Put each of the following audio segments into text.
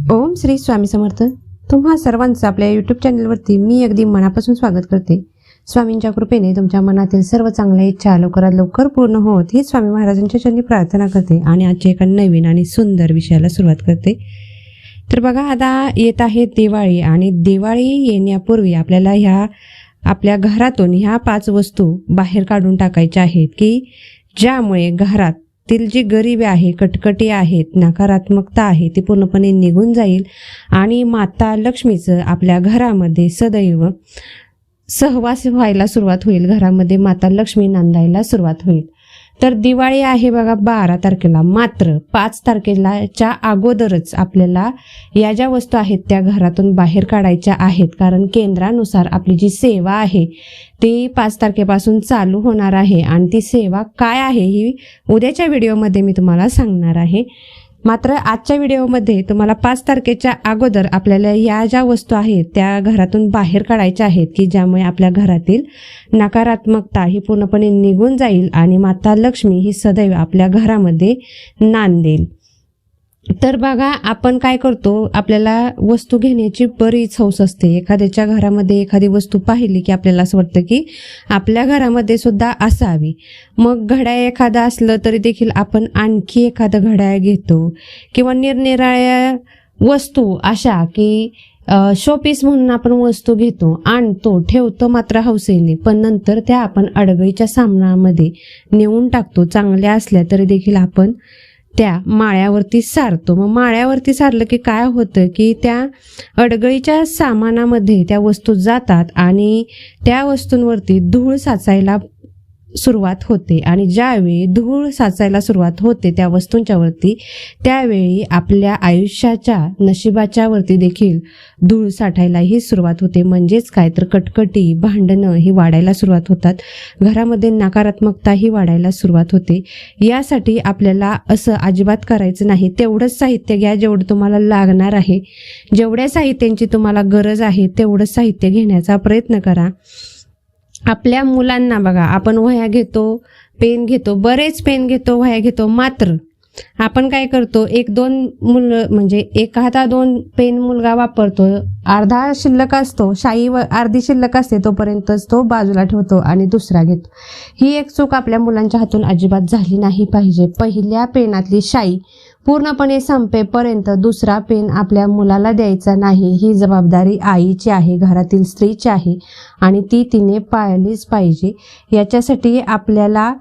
ओम श्री स्वामी समर्थ. तुम्हा सर्वांचं आपल्या यूट्यूब चॅनलवरती मी अगदी मनापासून स्वागत करते. स्वामींच्या कृपेने तुमच्या मनातील सर्व चांगल्या इच्छा लवकरात लवकर पूर्ण होत ही स्वामी महाराजांच्या चरणी प्रार्थना करते आणि आजच्या एका नवीन आणि सुंदर विषयाला सुरुवात करते. तर बघा, आता येत आहे दिवाळी आणि दिवाळी येण्यापूर्वी आपल्याला आपल्या घरातून ह्या 5 वस्तू बाहेर काढून टाकायच्या आहेत की ज्यामुळे घरातील जी गरिबी आहे, कटकटी आहेत, नकारात्मकता आहे ती पूर्णपणे निघून जाईल आणि माता लक्ष्मीचं आपल्या घरामध्ये सदैव सहवास व्हायला सुरुवात होईल. घरामध्ये माता लक्ष्मी नांदायला सुरुवात होईल. तर दिवाळी आहे बघा 12 तारखेला, मात्र 5 तारखेलाच्या अगोदरच आपल्याला या ज्या वस्तू आहेत त्या घरातून बाहेर काढायच्या आहेत. कारण केंद्रानुसार आपली जी सेवा आहे ती 5 तारखेपासून चालू होणार आहे आणि ती सेवा काय आहे ही उद्याच्या व्हिडिओमध्ये मी तुम्हाला सांगणार आहे. मात्र आजच्या व्हिडिओमध्ये तुम्हाला 5 तारखेच्या अगोदर आपल्याला या ज्या वस्तू आहेत त्या घरातून बाहेर काढायच्या आहेत की ज्यामुळे आपल्या घरातील नकारात्मकता ही पूर्णपणे निघून जाईल आणि माता लक्ष्मी ही सदैव आपल्या घरामध्ये नांदेल. तर बघा, आपण काय करतो, आपल्याला वस्तू घेण्याची बरीच हौस असते. एखाद्याच्या घरामध्ये एखादी वस्तू पाहिली की आपल्याला असं वाटतं की आपल्या घरामध्ये सुद्धा असावी. मग घड्याळ एखादं असलं तरी देखील आपण आणखी एखादं घड्याळ घेतो किंवा निरनिराळ्या वस्तू अशा की शोपीस म्हणून आपण वस्तू घेतो, आणतो, ठेवतो मात्र हौसेने, पण नंतर त्या आपण अडगळीच्या सामनामध्ये नेऊन टाकतो. चांगल्या असल्या तरी देखील आपण त्या माळ्यावरती सारतो. मग माळ्यावरती सारलं की काय होतं की त्या अडगळीच्या सामानामध्ये त्या वस्तू जातात आणि त्या वस्तूंवरती धूळ साचायला सुरुवात होते आणि ज्यावेळी धूळ साचायला सुरुवात होते त्या वस्तूंच्या वरती त्यावेळी आपल्या आयुष्याच्या नशिबाच्या वरती देखील धूळ साठायलाही सुरुवात होते. म्हणजेच काय तर कटकटी, भांडणं ही वाढायला सुरुवात होतात. घरामध्ये नकारात्मकता ही वाढायला सुरुवात होते. यासाठी आपल्याला असं अजिबात करायचं नाही. तेवढंच साहित्य घ्या जेवढं तुम्हाला लागणार आहे. जेवढ्या साहित्यांची तुम्हाला गरज आहे तेवढंच साहित्य घेण्याचा प्रयत्न करा. आपल्या मुलांना बघा, आपण वह्या घेतो, पेन घेतो, बरेच पेन घेतो, वह्या घेतो, मात्र आपण काय करतो, 1-2 मुलं म्हणजे 1-2 पेन मुलगा वापरतो, अर्धा शिल्लक असतो, शाई अर्धी शिल्लक असते तोपर्यंतच तो बाजूला ठेवतो आणि दुसरा घेतो. ही एक चूक आपल्या मुलांच्या हातून अजिबात झाली नाही पाहिजे. पहिल्या पेनातली शाई पूर्णपणे संपेपर्यंत दुसरा पेन आपल्या मुलाला द्यायचा नाही. ही जबाबदारी आईची आहे, घरातील स्त्रीची आहे आणि ती तिने पाळलीच पाहिजे. याच्यासाठी आपल्याला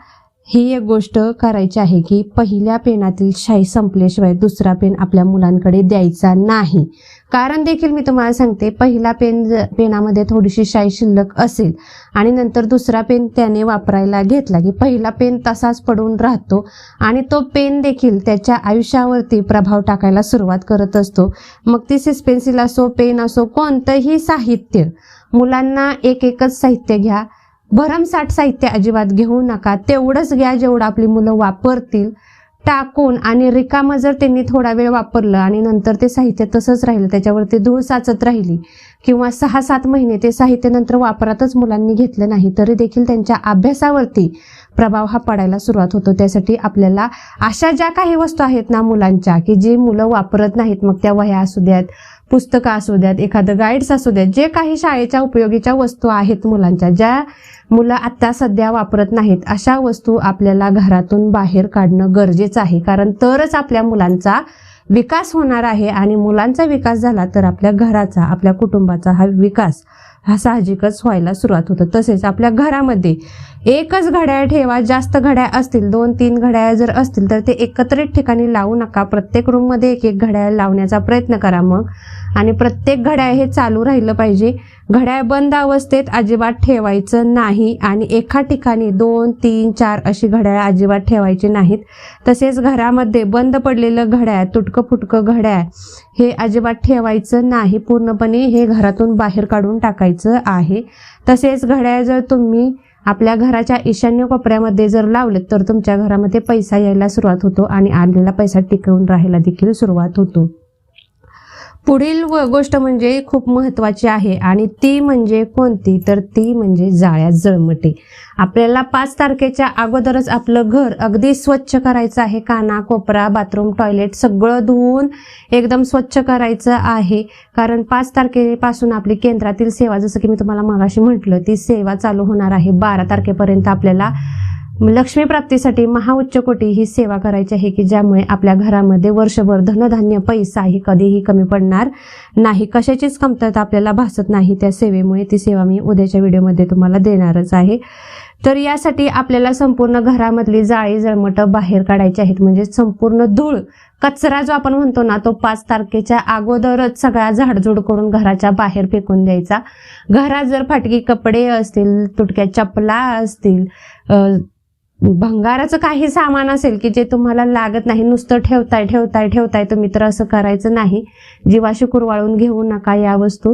ही एक गोष्ट करायची आहे की पहिल्या पेनातील शाई संपल्याशिवाय दुसरा पेन आपल्या मुलांकडे द्यायचा नाही. कारण देखील मी तुम्हाला सांगते, पहिला पेनामध्ये थोडीशी शाई शिल्लक असेल आणि नंतर दुसरा पेन त्याने वापरायला घेतला की पहिला पेन तसाच पडून राहतो आणि तो पेन देखील त्याच्या आयुष्यावरती प्रभाव टाकायला सुरुवात करत असतो. मग ती सिस पेन्सिल असो, पेन असो, कोणतंही साहित्य, मुलांना एकच साहित्य घ्या. भरमसाठ साहित्य अजिबात घेऊ नका. तेवढंच घ्या जेवढं आपली मुलं वापरतील. टाकून आणि रिकामं जर त्यांनी थोडा वेळ वापरलं आणि नंतर ते साहित्य तसंच राहिलं, त्याच्यावरती धूळ साचत राहिली किंवा 6-7 महिने ते साहित्य नंतर वापरातच मुलांनी घेतलं नाही तरी देखील त्यांच्या अभ्यासावरती प्रभाव हा पडायला सुरुवात होतो. त्यासाठी आपल्याला अशा ज्या काही वस्तू आहेत ना मुलांच्या की जी मुलं वापरत नाहीत, मग त्या वह्या असू द्यात, पुस्तकं असू द्यात, एखादं गाईड्स असू द्यात, जे काही शाळेच्या उपयोगीच्या वस्तू आहेत मुलांच्या, ज्या मुलं आत्ता सध्या वापरत नाहीत, अशा वस्तू आपल्याला घरातून बाहेर काढणं गरजेचं आहे. कारण तरच आपल्या मुलांचा विकास होणार आहे आणि मुलांचा विकास झाला तर आपल्या घराचा, आपल्या कुटुंबाचा हा विकास हा साहजिकच व्हायला सुरुवात होतं. तसेच आपल्या घरामध्ये एकच घड्याळ ठेवा. जास्त घड्याळ असतील, 2-3 घड्याळ जर असतील तर ते एकत्रित ठिकाणी लावू नका. प्रत्येक रूममध्ये एक घड्याळ लावण्याचा प्रयत्न करा मग. आणि प्रत्येक घड्याळ हे चालू राहिलं पाहिजे. घड्याळ बंद अवस्थेत अजिबात ठेवायचं नाही आणि एका ठिकाणी 2-3-4 अशी घड्याळ अजिबात ठेवायची नाहीत. तसेच घरामध्ये बंद पडलेलं घड्याळ, तुटकं फुटकं घड्याळ हे अजिबात ठेवायचं नाही. पूर्णपणे हे घरातून बाहेर काढून टाकायचं आहे. तसेच घड्याळ जर तुम्ही आपल्या घराच्या ईशान्य कोपऱ्यामध्ये जर लावले तर तुमच्या घरामध्ये पैसा यायला सुरुवात होतो आणि आलेला पैसा टिकवून राहायला देखील सुरुवात होतो. पुढील गोष्ट म्हणजे खूप महत्त्वाची आहे आणि ती म्हणजे कोणती, तर ती म्हणजे जाळ्या जळमटे. आपल्याला 5 तारखेच्या अगोदरच आपलं घर अगदी स्वच्छ करायचं आहे. काना कोपरा, बाथरूम, टॉयलेट सगळं धुवून एकदम स्वच्छ करायचं आहे. कारण 5 तारखेपासून आपली केंद्रातील सेवा, जसं की मी तुम्हाला मगाशी म्हटलं, ती सेवा चालू होणार आहे. 12 तारखेपर्यंत आपल्याला लक्ष्मी प्राप्तीसाठी महाउच्च कोटी ही सेवा करायची आहे, की ज्यामुळे आपल्या घरामध्ये वर्षभर धनधान्य पैसाही कधीही कमी पडणार नाही, कशाचीच कमतरता आपल्याला भासत नाही त्या सेवेमुळे. ती सेवा मी उद्याच्या व्हिडिओमध्ये तुम्हाला देणारच आहे. तर यासाठी आपल्याला संपूर्ण घरामधली जाळी जळमटं बाहेर काढायची आहेत. म्हणजे संपूर्ण धूळ कचरा जो आपण म्हणतो ना, तो 5 तारखेच्या अगोदरच सगळा झाडझूड करून घराच्या बाहेर फेकून द्यायचा. घरात जर फाटकी कपडे असतील, तुटक्या चपला असतील, भंगाराचं काही सामान असेल की जे तुम्हाला लागत नाही, नुसतं ठेवताय तुम्ही, तर असं करायचं नाही. जीवाशी कुरवाळून घेऊ नका या वस्तू.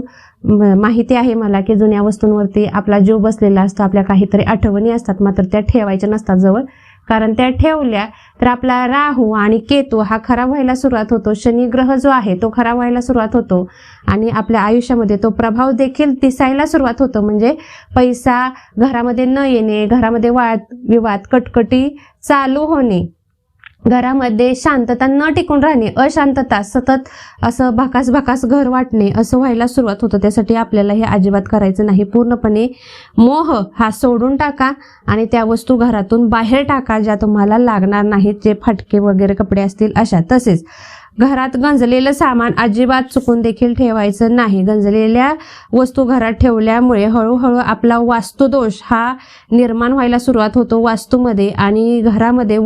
माहिती आहे मला की जुन्या वस्तूंवरती आपला जीव बसलेला असतो, आपल्या काहीतरी आठवणी असतात, मात्र त्या ठेवायच्या नसतात जवळ. कारण त्या ठेवल्या तर आपला राहू आणि केतू हा खराब व्हायला सुरुवात होतो. शनी ग्रह जो आहे तो खराब व्हायला सुरुवात होतो आणि आपल्या आयुष्यामध्ये तो प्रभाव देखील दिसायला सुरुवात होतो. म्हणजे पैसा घरामध्ये न येणे, घरामध्ये वाद विवाद, कटकटी चालू होणे, घरामध्ये शांतता न टिकून राहणे, अशांतता, सतत असं भाकास घर वाटणे, असं व्हायला सुरुवात होतं. त्यासाठी आपल्याला हे अजिबात करायचं नाही. पूर्णपणे मोह हा सोडून टाका आणि त्या वस्तू घरातून बाहेर टाका ज्या तुम्हाला लागणार नाहीत, जे फाटके वगैरे कपडे असतील अशा. तसेच घरात गंजलेलं सामान अजिबात चुकून देखील ठेवायचं नाही. गंजलेल्या वस्तू घरात ठेवल्यामुळे हळूहळू आपला वास्तुदोष हा निर्माण व्हायला सुरुवात होतो वास्तूमध्ये, आणि घरामध्ये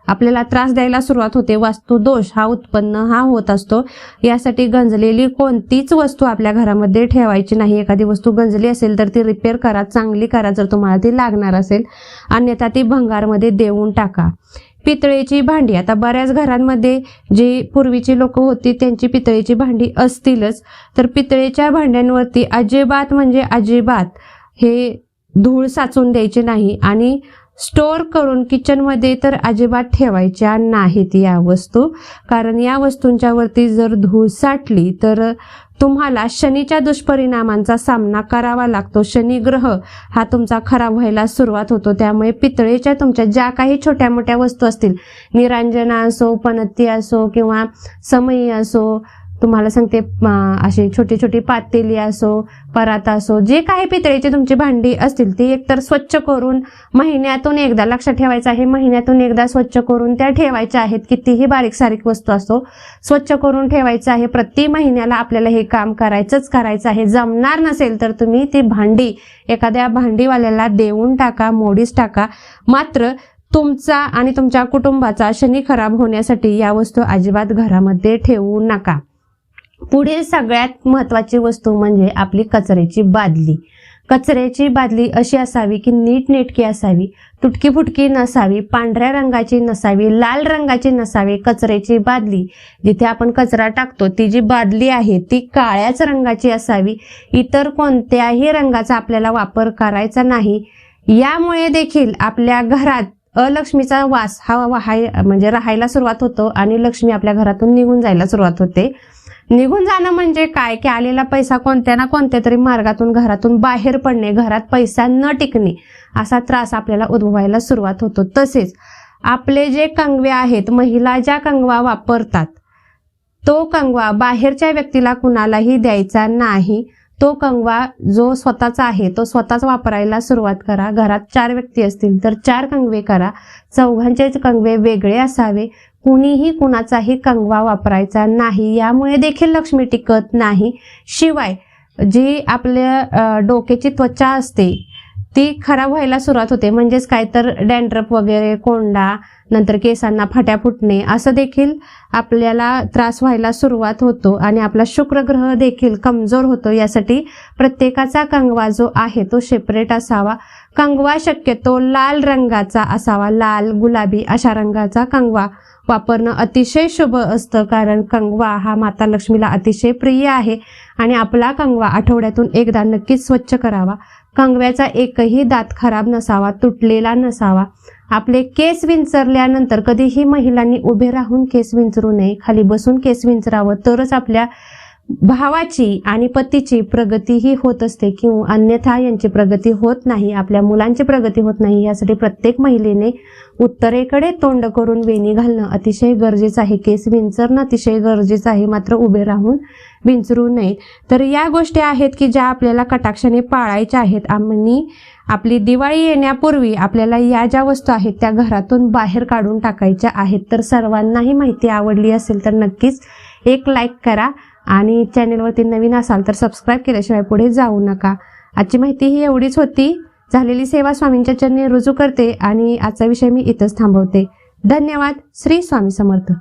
आपल्याला त्रास द्यायला सुरुवात होते. वास्तुदोष हा उत्पन्न होत असतो. यासाठी गंजलेली कोणतीच वस्तू आपल्या घरामध्ये ठेवायची नाही. एखादी वस्तू गंजली असेल तर ती रिपेअर करा, चांगली करा जर तुम्हाला ती लागणार असेल, अन्यथा ती भंगारमध्ये देऊन टाका. पितळेची भांडी, आता बऱ्याच घरांमध्ये जी पूर्वीची लोक होती त्यांची पितळेची भांडी असतीलच, तर पितळेच्या भांड्यांवरती अजिबात म्हणजे अजिबात हे धूळ साचून द्यायची नाही आणि स्टोअर करून किचनमध्ये तर अजिबात ठेवायच्या नाहीत या वस्तू. कारण या वस्तूंच्या वरती जर धूळ साठली तर तुम्हाला शनीच्या दुष्परिणामांचा सामना करावा लागतो. शनी ग्रह हा तुमचा खराब व्हायला सुरुवात होतो. त्यामुळे पितळेच्या तुमच्या ज्या काही छोट्या मोठ्या वस्तू असतील, निरांजना असो, पणती असो किंवा समई असो, तुम्हाला सांगते अशी छोटी छोटी पातेली असो, परात असो, जे काही पितळेची तुमची भांडी असतील ती एकतर स्वच्छ करून महिन्यातून एकदा, लक्षात ठेवायचं आहे, महिन्यातून एकदा स्वच्छ करून त्या ठेवायच्या आहेत. कितीही बारीक सारीक वस्तू असो, स्वच्छ करून ठेवायचं आहे. प्रति महिन्याला आपल्याला हे काम करायचं आहे. जमणार नसेल तर तुम्ही ती भांडी एखाद्या भांडीवाल्याला देऊन टाका, मोडीच टाका. मात्र तुमचा आणि तुमच्या कुटुंबाचा शनी खराब होण्यासाठी या वस्तू अजिबात घरामध्ये ठेवू नका. पुढे सगळ्यात महत्त्वाची वस्तू म्हणजे आपली कचऱ्याची बादली. कचऱ्याची बादली अशी असावी की नीटनेटकी असावी, तुटकी फुटकी नसावी, पांढऱ्या रंगाची नसावी, लाल रंगाची नसावी. कचऱ्याची बादली, जिथे आपण कचरा टाकतो ती जी बादली आहे ती काळ्याच रंगाची असावी. इतर कोणत्याही रंगाचा आपल्याला वापर करायचा नाही. यामुळे देखील आपल्या घरात अलक्ष्मीचा वास हा म्हणजे राहायला सुरुवात होतो आणि लक्ष्मी आपल्या घरातून निघून जायला सुरुवात होते. निघून जाणं म्हणजे काय की आलेला पैसा कोणत्या ना कोणत्या तरी मार्गातून घरातून बाहेर पडणे, घरात पैसा न टिकणे, असा त्रास आपल्याला उद्भवायला सुरुवात होतो. तसेच आपले जे कंगवे आहेत, महिला ज्या कंगवा वापरतात तो कंगवा बाहेरच्या व्यक्तीला कुणालाही द्यायचा नाही. तो कंगवा जो स्वतःचा आहे तो स्वतःच वापरायला सुरुवात करा. घरात 4 व्यक्ती असतील तर 4 कंगवे करा. 4घांचे कंगवे वेगळे असावे. कुणीही कुणाचाही कंगवा वापरायचा नाही. यामुळे देखील लक्ष्मी टिकत नाही. शिवाय जी आपल्या डोक्याची त्वचा असते ती खराब व्हायला सुरुवात होते. म्हणजेच काय तर डॅन्ड्रफ वगैरे, कोंडा, नंतर केसांना फाट्या फुटणे, असं देखील आपल्याला त्रास व्हायला सुरुवात होतो आणि आपला शुक्र ग्रह देखील कमजोर होतो. यासाठी प्रत्येकाचा कंगवा जो आहे तो सेपरेट असावा. कंगवा शक्यतो लाल रंगाचा असावा. लाल, गुलाबी अशा रंगाचा कंगवा वापरणं अतिशय शुभ असतं. कारण कंगवा हा माता लक्ष्मीला अतिशय प्रिय आहे आणि आपला कंगवा आठवड्यातून एकदा नक्कीच स्वच्छ करावा. कंगव्याचा एकही दात खराब नसावा, तुटलेला नसावा आपले केस विंचरल्यानंतर कधीही महिलांनी उभे राहून केस विंचरू नये, खाली बसून केस विंचरावं, तरच आपल्या भावाची आणि पतीची प्रगती ही होत असते, किंवा अन्यथा यांची प्रगती होत नाही, आपल्या मुलांची प्रगती होत नाही. यासाठी प्रत्येक महिलेने उत्तरेकडे तोंड करून वेणी घालणं अतिशय गरजेचं आहे. केस विंचरणं अतिशय गरजेचं आहे, मात्र उभे राहून विंचरू नये. तर या गोष्टी आहेत की ज्या आपल्याला कटाक्षाने पाळायच्या आहेत. आणि आपली दिवाळी येण्यापूर्वी आपल्याला या ज्या वस्तू आहेत त्या घरातून बाहेर काढून टाकायच्या आहेत. तर सर्वांनाही माहिती आवडली असेल तर नक्कीच एक लाईक करा आणि चॅनेलवरती नवीन असाल तर सबस्क्राईब केल्याशिवाय पुढे जाऊ नका. आजची माहिती ही एवढीच होती. झालेली सेवा स्वामींच्या चरणी रुजू करते आणि आजचा विषय मी इथंच थांबवते. धन्यवाद. श्री स्वामी समर्थ.